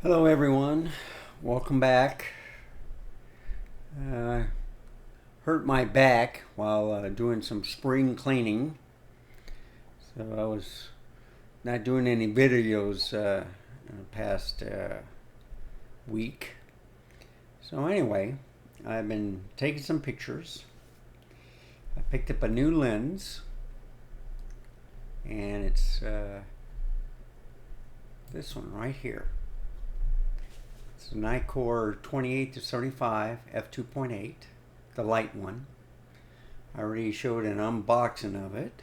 Hello everyone, welcome back. Hurt my back while doing some spring cleaning, so I was not doing any videos in the past week. So anyway, I've been taking some pictures. I picked up a new lens, and it's this one right here. It's a Nikkor 28-75 f2.8, the light one. I already showed an unboxing of it,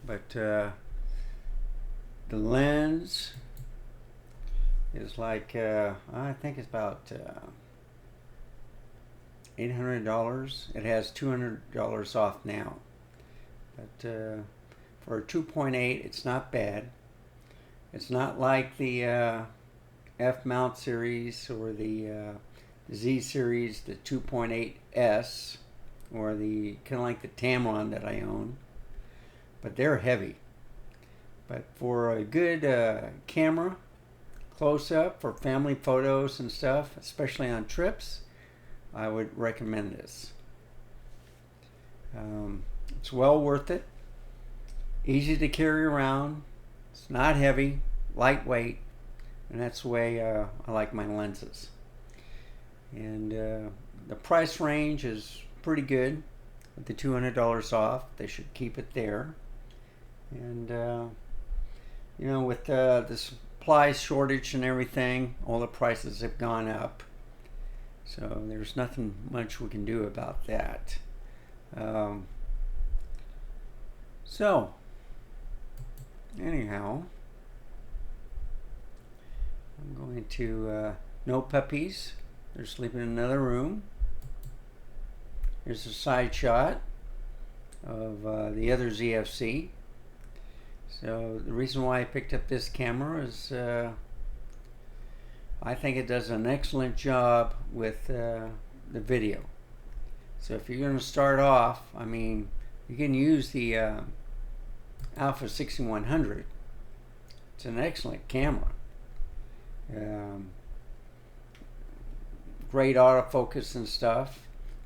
but the lens is like I think it's about $800. It has $200 off now, but for a 2.8, it's not bad. It's not like the F mount series or the Z series, the 2.8S, or the kind of like the Tamron that I own, but they're heavy. But for a good camera close up for family photos and stuff, especially on trips, I would recommend this. It's well worth it. Easy to carry around. It's not heavy, lightweight. And that's the way I like my lenses. And the price range is pretty good. With the $200 off, they should keep it there. And you know, with the supply shortage and everything, all the prices have gone up. So there's nothing much we can do about that. So anyhow, I'm going to no puppies. They're sleeping in another room. Here's a side shot of the other ZFC. So the reason why I picked up this camera is I think it does an excellent job with the video. So if you're going to start off, I mean, you can use the Alpha 6100. It's an excellent camera. Great autofocus and stuff.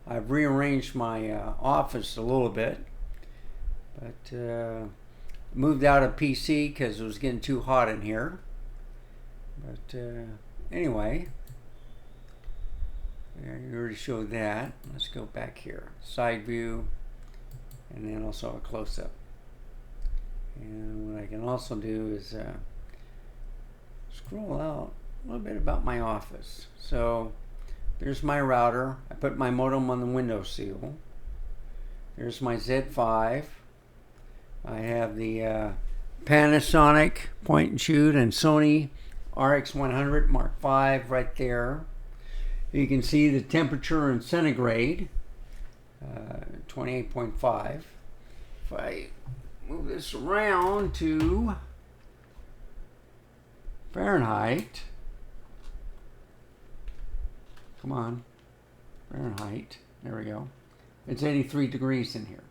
I've rearranged my office a little bit, but moved out of PC because it was getting too hot in here. But anyway, yeah, you already showed that. Let's go back here. Side view, and then also a close-up. And what I can also do is scroll out a little bit about my office. So there's my router. I put my modem on the windowsill. There's my Z5. I have the Panasonic point and shoot and Sony RX100 Mark V right there. You can see the temperature in centigrade, 28.5. If I move this around to Fahrenheit, come on, Fahrenheit, there we go. It's 83 degrees in here.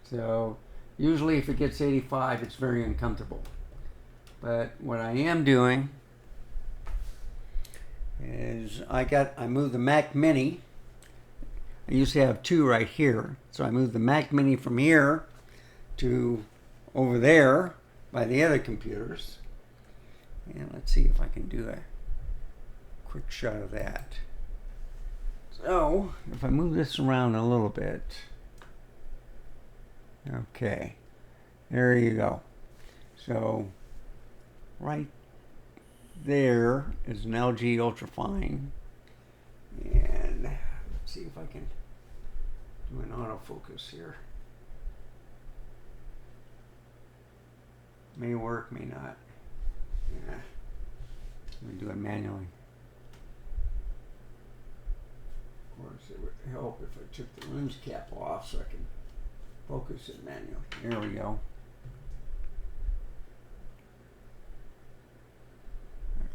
So usually if it gets 85, it's very uncomfortable. But what I am doing is I moved the Mac Mini. I used to have two right here. So I moved the Mac Mini from here to over there by the other computers. And let's see if I can do a quick shot of that. So if I move this around a little bit, okay, there you go. So right there is an LG Ultrafine, and let's see if I can do an autofocus here. May work, may not. Yeah, let me do it manually. Of course, it would help if I took the lens cap off so I can focus it manually. There we go.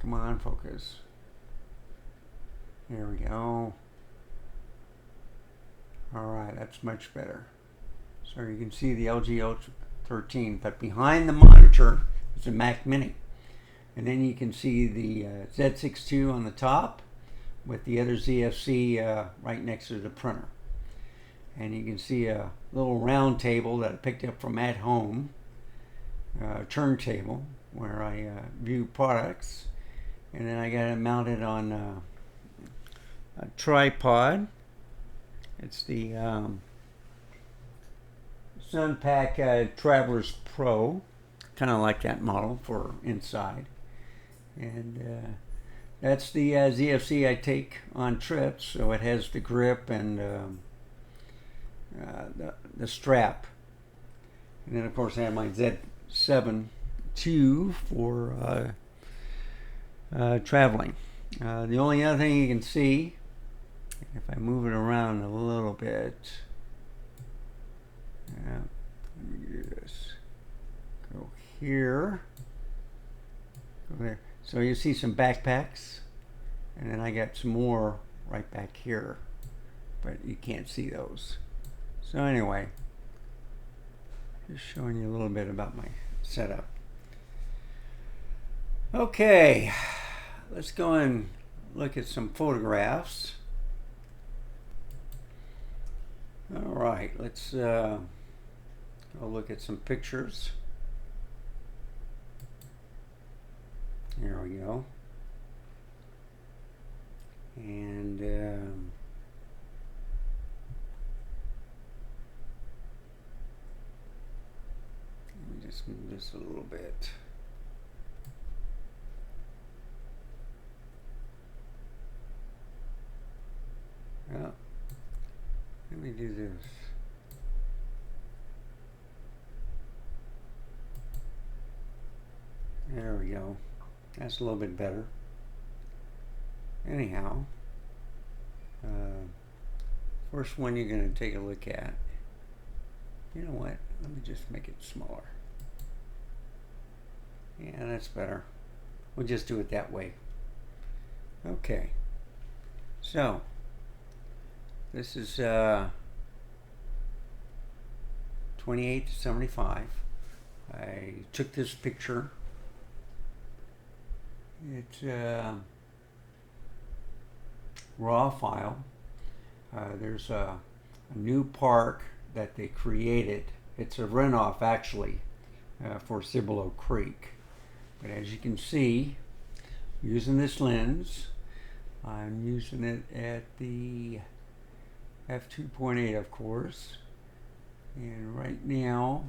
Come on, focus. There we go. Alright, that's much better. So you can see the LG Ultra 13, but behind the monitor is a Mac Mini. And then you can see the Z62 on the top with the other ZFC right next to the printer. And you can see a little round table that I picked up from At Home, turntable, where I view products. And then I got it mounted on a tripod. It's the Sunpack Travelers Pro, kind of like that model for inside. And that's the ZFC I take on trips, so it has the grip and the strap. And then of course I have my Z7 II for traveling. The only other thing you can see, if I move it around a little bit, let me do this. Go here, go there. So you see some backpacks, and then I got some more right back here, but you can't see those. So anyway, just showing you a little bit about my setup. Okay, let's go and look at some photographs. All right, let's go look at some pictures. There we go. And let me just move this a little bit. Well, let me do this. There we go. That's a little bit better. Anyhow, first one you're going to take a look at. You know what? Let me just make it smaller. Yeah, that's better. We'll just do it that way. Okay. So, this is 28 to 75. I took this picture. It's a raw file. There's a new park that they created. It's a runoff actually for Cibolo Creek. But as you can see, using this lens, I'm using it at the f2.8 of course. And right now,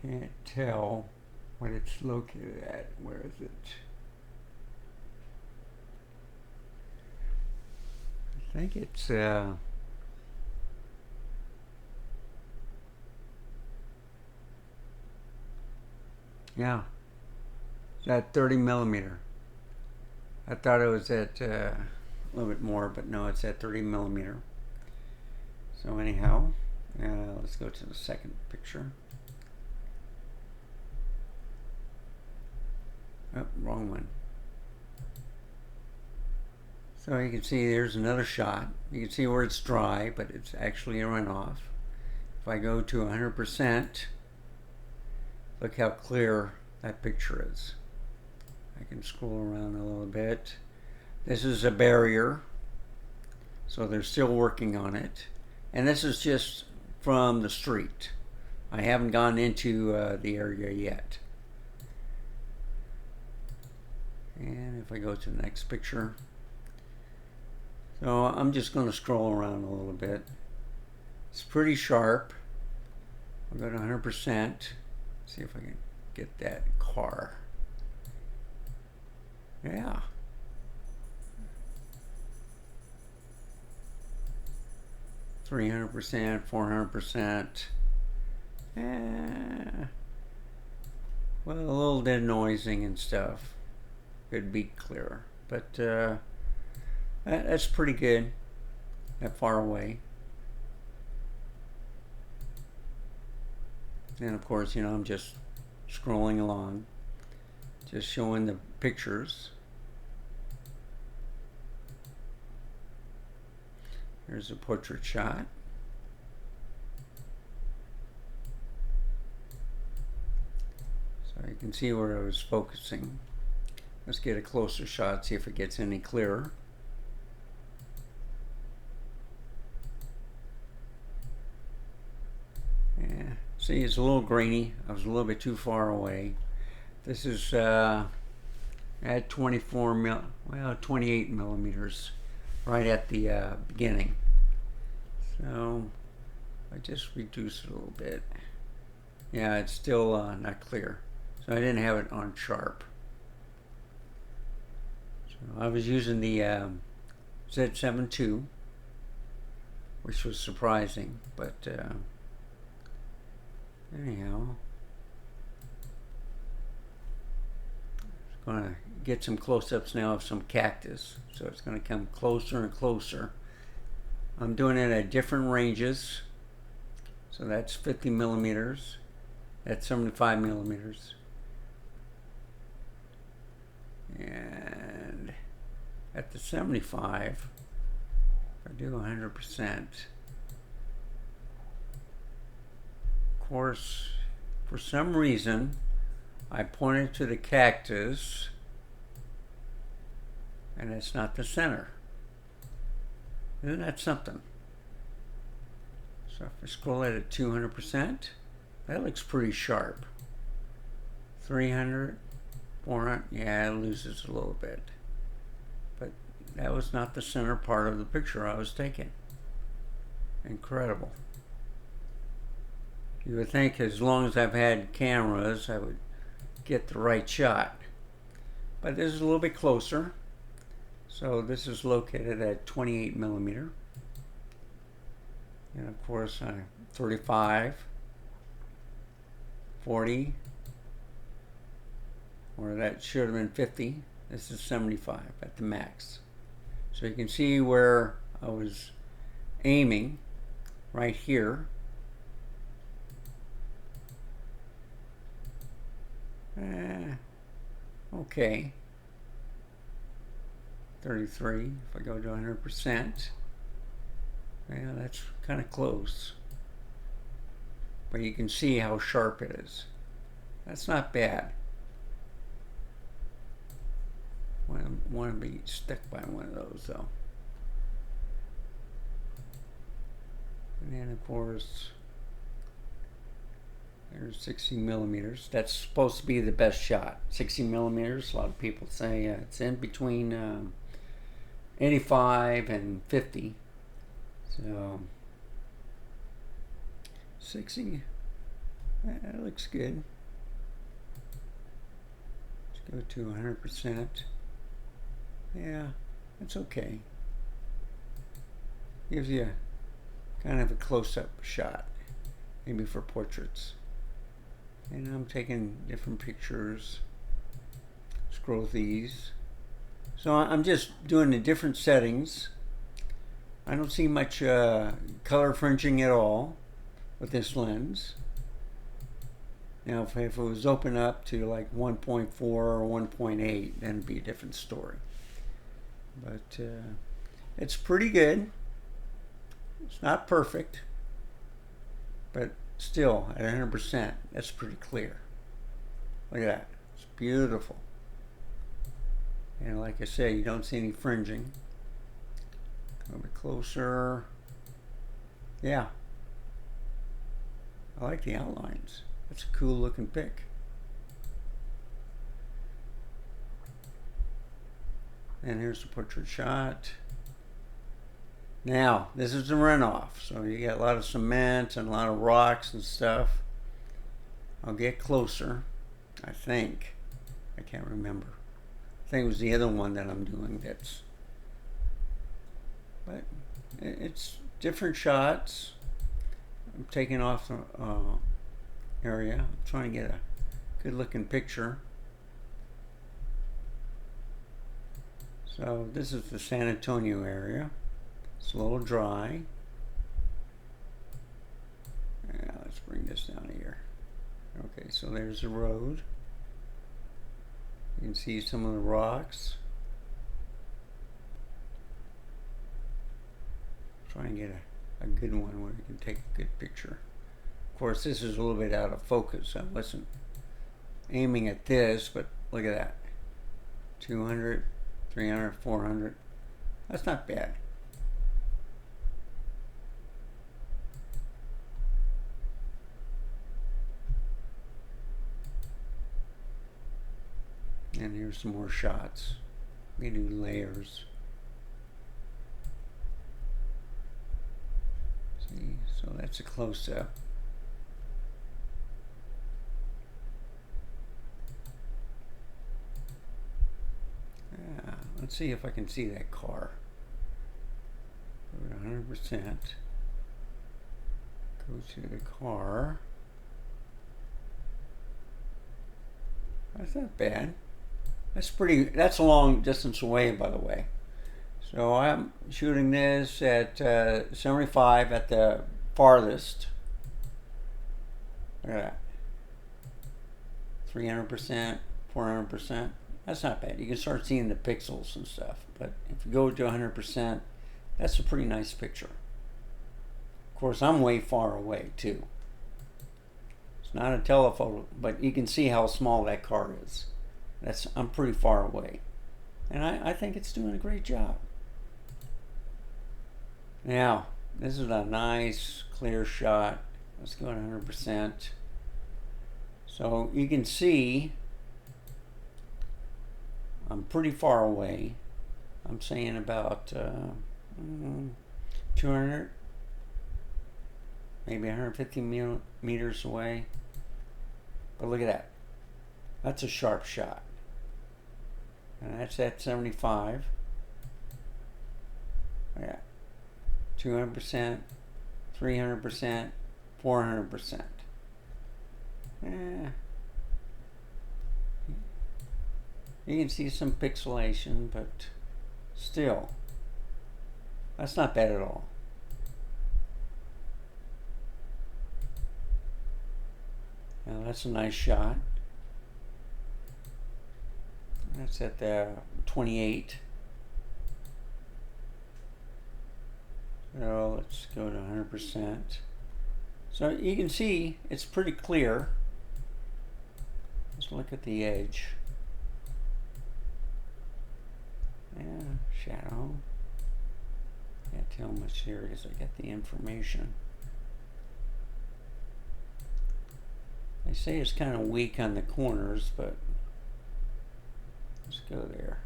can't tell what it's located at. Where is it? I think it's yeah, it's at 30 millimeter. I thought it was at a little bit more, but no, it's at 30 millimeter. So anyhow, let's go to the second picture. Oh, wrong one. So you can see there's another shot. You can see where it's dry, but it's actually a runoff. If I go to 100%, look how clear that picture is. I can scroll around a little bit. This is a barrier, so they're still working on it. And this is just from the street. I haven't gone into the area yet. And if I go to the next picture, so I'm just going to scroll around a little bit. It's pretty sharp. I'll go to 100%. See if I can get that car. Yeah. %, 400%. Well, a little denoising and stuff. Could be clearer, but that's pretty good. That far away. And of course, you know, I'm just scrolling along, just showing the pictures. Here's a portrait shot. So you can see where I was focusing. Let's get a closer shot, see if it gets any clearer. Yeah, see, it's a little grainy. I was a little bit too far away. This is at 28 millimeters, right at the beginning. So I just reduced it a little bit. Yeah, it's still not clear. So I didn't have it on sharp. So I was using the Z7 II, which was surprising, but anyhow, I'm going to get some close-ups now of some cactus. So it's going to come closer and closer. I'm doing it at different ranges. So that's 50 millimeters. That's 75 millimeters. And at the 75, I do 100%. Of course, for some reason, I pointed to the cactus, and it's not the center. Isn't that something? So if I scroll it at 200%, that looks pretty sharp. 300, 400, yeah, it loses a little bit. But that was not the center part of the picture I was taking. Incredible. You would think as long as I've had cameras, I would get the right shot. But this is a little bit closer. So this is located at 28 millimeter. And of course, 35, 40, or that should have been 50. This is 75 at the max. So you can see where I was aiming right here. Okay. 33, if I go to 100%. Yeah, that's kind of close. But you can see how sharp it is. That's not bad. Want to be stuck by one of those though. And then of course, there's 60 millimeters. That's supposed to be the best shot. 60 millimeters. A lot of people say it's in between 85 and 50. So 60. That looks good. Let's go to 100%. Yeah, that's okay. Gives you kind of a close-up shot, maybe for portraits. And I'm taking different pictures. Scroll these. So I'm just doing the different settings. I don't see much color fringing at all with this lens. Now if it was open up to like 1.4 or 1.8, then it'd be a different story. But it's pretty good. It's not perfect, but still at 100%, that's pretty clear. Look at that. It's beautiful. And like I say, you don't see any fringing. A little bit closer. Yeah. I like the outlines. That's a cool looking pic. And here's the portrait shot. Now, this is the runoff. So you got a lot of cement and a lot of rocks and stuff. I'll get closer, I think. I can't remember. I think it was the other one that I'm doing that's... But it's different shots. I'm taking off the area. I'm trying to get a good looking picture. So this is the San Antonio area. It's a little dry. Yeah, let's bring this down here. Okay, so there's the road. You can see some of the rocks. Try and get a good one where you can take a good picture. Of course, this is a little bit out of focus. I wasn't aiming at this, but look at that. 200, 300, 400. That's not bad. And here's some more shots. We do layers. See, so that's a close-up. Let's see if I can see that car. Go to 100%. Go to the car. That's not bad. That's a long distance away, by the way. So I'm shooting this at 75 at the farthest. Look at that. 300%, 400%. That's not bad. You can start seeing the pixels and stuff. But if you go to 100%, that's a pretty nice picture. Of course, I'm way far away too. It's not a telephoto, but you can see how small that car is. I'm pretty far away. And I think it's doing a great job. Now, this is a nice clear shot. Let's go to 100%. So you can see I'm pretty far away. I'm saying about 200, maybe 150 meters away. But look at that. That's a sharp shot. And that's at 75. Yeah. 200%, 300%, 400%. You can see some pixelation, but still, that's not bad at all. Now that's a nice shot. That's at the 28. So let's go to 100%. So you can see it's pretty clear. Let's look at the edge. Yeah, shadow. Can't tell much here because I got the information. They say it's kind of weak on the corners, but let's go there.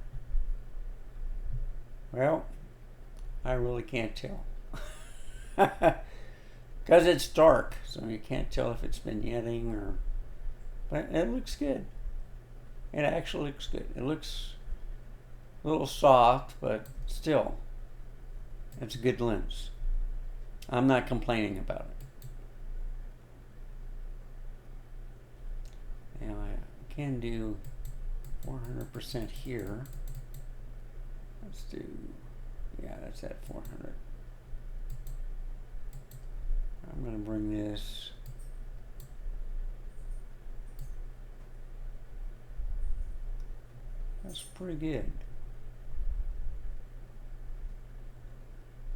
Well, I really can't tell. Because it's dark, so you can't tell if it's vignetting or... But it looks good. It actually looks good. It looks a little soft, but still, it's a good lens. I'm not complaining about it. Now I can do 400% here. Let's do, yeah, that's at 400. I'm going to bring this that's pretty good.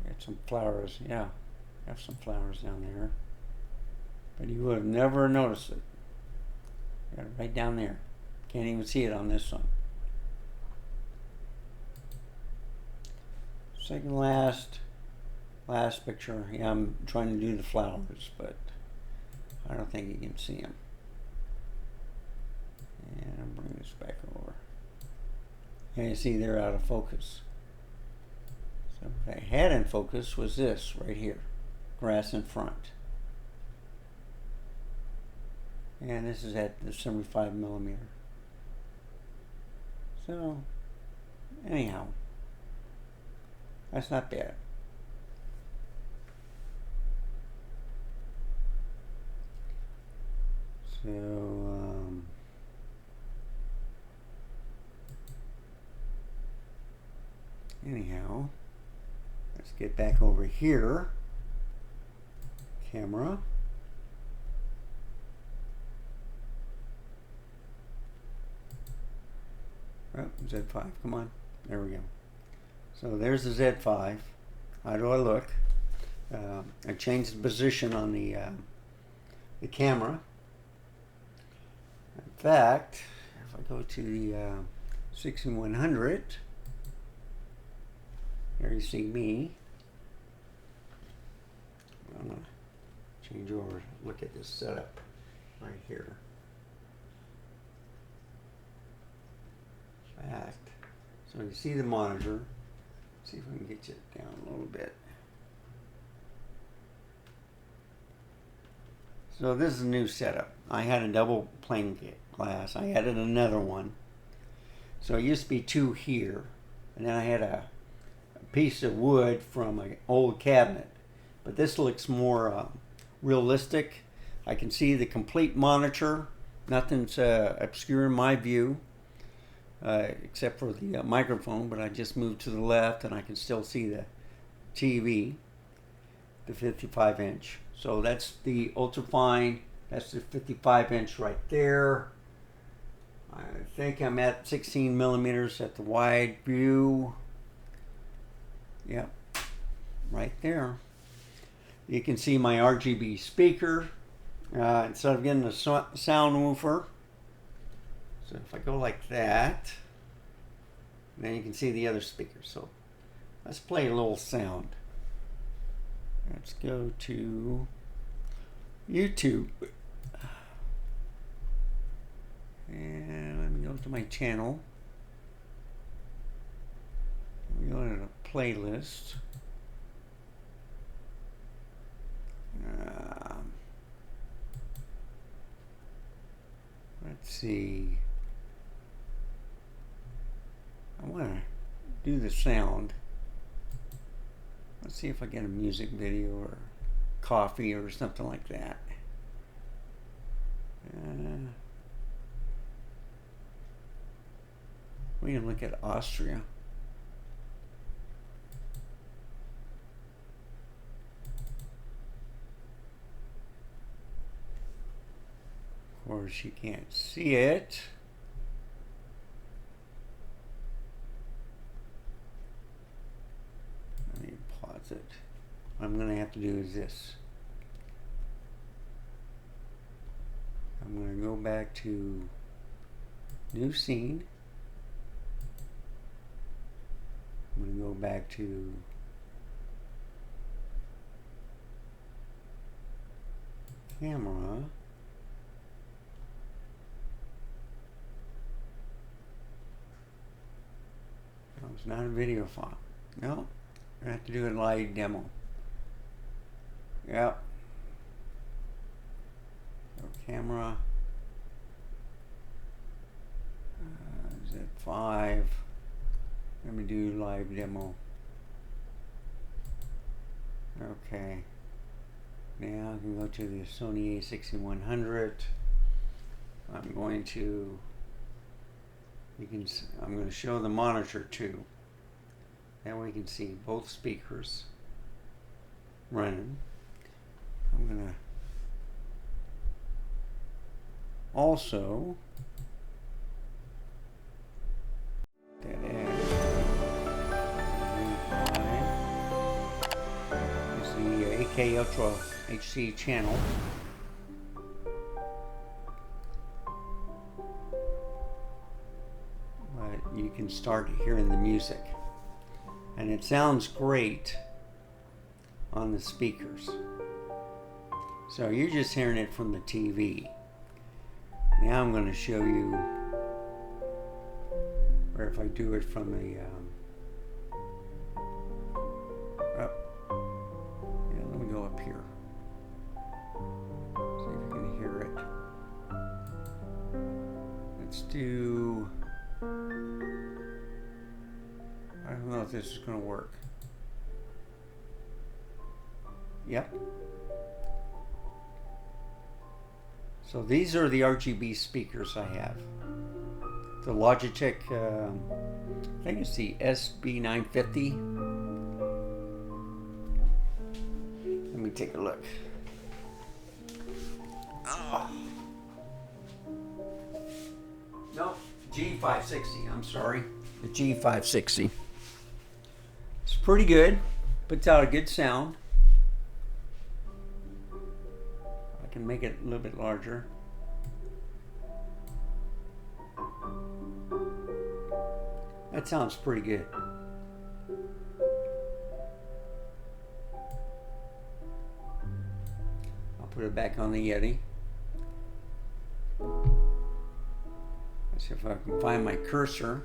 Got some flowers, yeah, have some flowers down there, but you would have never noticed it. Got it right down there. Can't even see it on this one. Second last picture. Yeah, I'm trying to do the flowers, but I don't think you can see them. And I'll bring this back over. And you see they're out of focus. So what I had in focus was this right here, grass in front. And this is at the 75mm. So anyhow, that's not bad. So anyhow, let's get back over here. Camera. Oh, Z5, come on. There we go. So there's the Z5. How do I look? I changed the position on the camera. fact, if I go to the 6100, here you see me. I'm going to change over, look at this setup right here. In fact, so you see the monitor. See if we can get you down a little bit. So this is a new setup. I had a double plane glass. I added another one. So it used to be two here, and then I had a piece of wood from an old cabinet. But this looks more realistic. I can see the complete monitor. Nothing's obscuring my view, except for the microphone, but I just moved to the left and I can still see the TV, the 55-inch. So that's the ultrafine. That's the 55-inch right there. I think I'm at 16 millimeters at the wide view. Yep, right there. You can see my RGB speaker. Instead of getting a sound woofer, so if I go like that, then you can see the other speakers. So let's play a little sound. Let's go to YouTube. And let me go to my channel. We go to the playlist. Let's see. I want to do the sound. Let's see if I get a music video or coffee or something like that. We can look at Austria. Of course, you can't see it. Let me pause it. What I'm going to have to do is this. I'm going to go back to new scene. I'm going to go back to camera. No, it's not a video file. No, I have to do a live demo. Yep. So camera. Z5. Let me do live demo. Okay. Now I can go to the Sony A6100. I'm going to show the monitor too. Then we can see both speakers running. I'm gonna also is the AK Ultra HD channel. But you can start hearing the music, and it sounds great on the speakers. So you're just hearing it from the TV. Now I'm going to show you, or if I do it from the let me go up here. See if you can hear it. Let's do, I don't know if this is going to work. Yep. So these are the RGB speakers I have. The Logitech, I think it's the SB950. Let me take a look. Oh. No, G560, I'm sorry. The G560. It's pretty good. Puts out a good sound. I can make it a little bit larger. That sounds pretty good. I'll put it back on the Yeti. Let's see if I can find my cursor.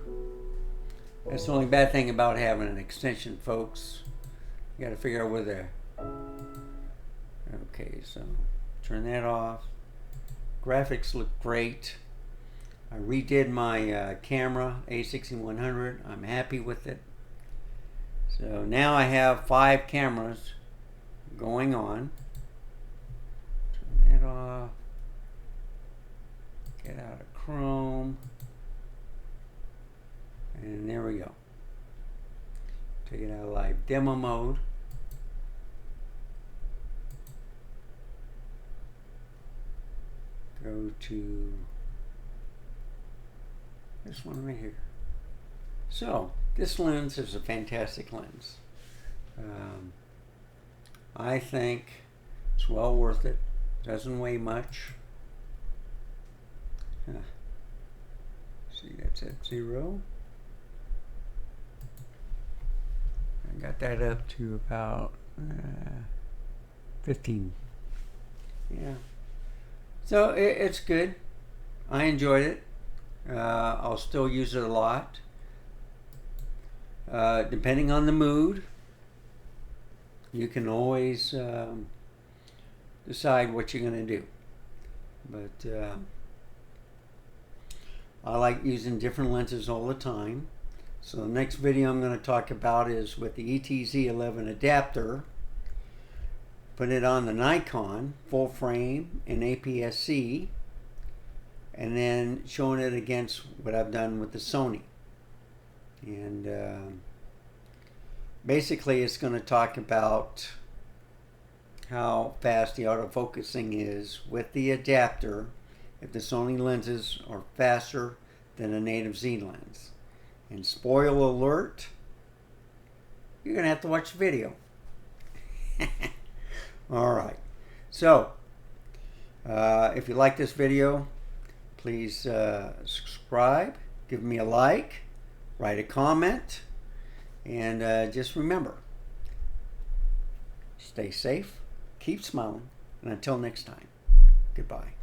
That's the only bad thing about having an extension, folks. You got to figure out where the... Okay, so turn that off. Graphics look great. I redid my camera, A6100. I'm happy with it. So now I have 5 cameras going on. Turn that off. Get out of Chrome. And there we go. Take it out of live demo mode. Go to this one right here. So this lens is a fantastic lens. I think it's well worth it. Doesn't weigh much. See, that's at 0. I got that up to about 15. Yeah. So it's good. I enjoyed it. I'll still use it a lot. Depending on the mood, you can always decide what you're going to do. But I like using different lenses all the time. So the next video I'm going to talk about is with the ETZ11 adapter. Put it on the Nikon full frame in APS-C, and then showing it against what I've done with the Sony. And basically it's going to talk about how fast the autofocusing is with the adapter if the Sony lenses are faster than a native Z lens. And spoiler alert, you're going to have to watch the video. Alright, so if you like this video, please subscribe, give me a like, write a comment, and just remember, stay safe, keep smiling, and until next time, goodbye.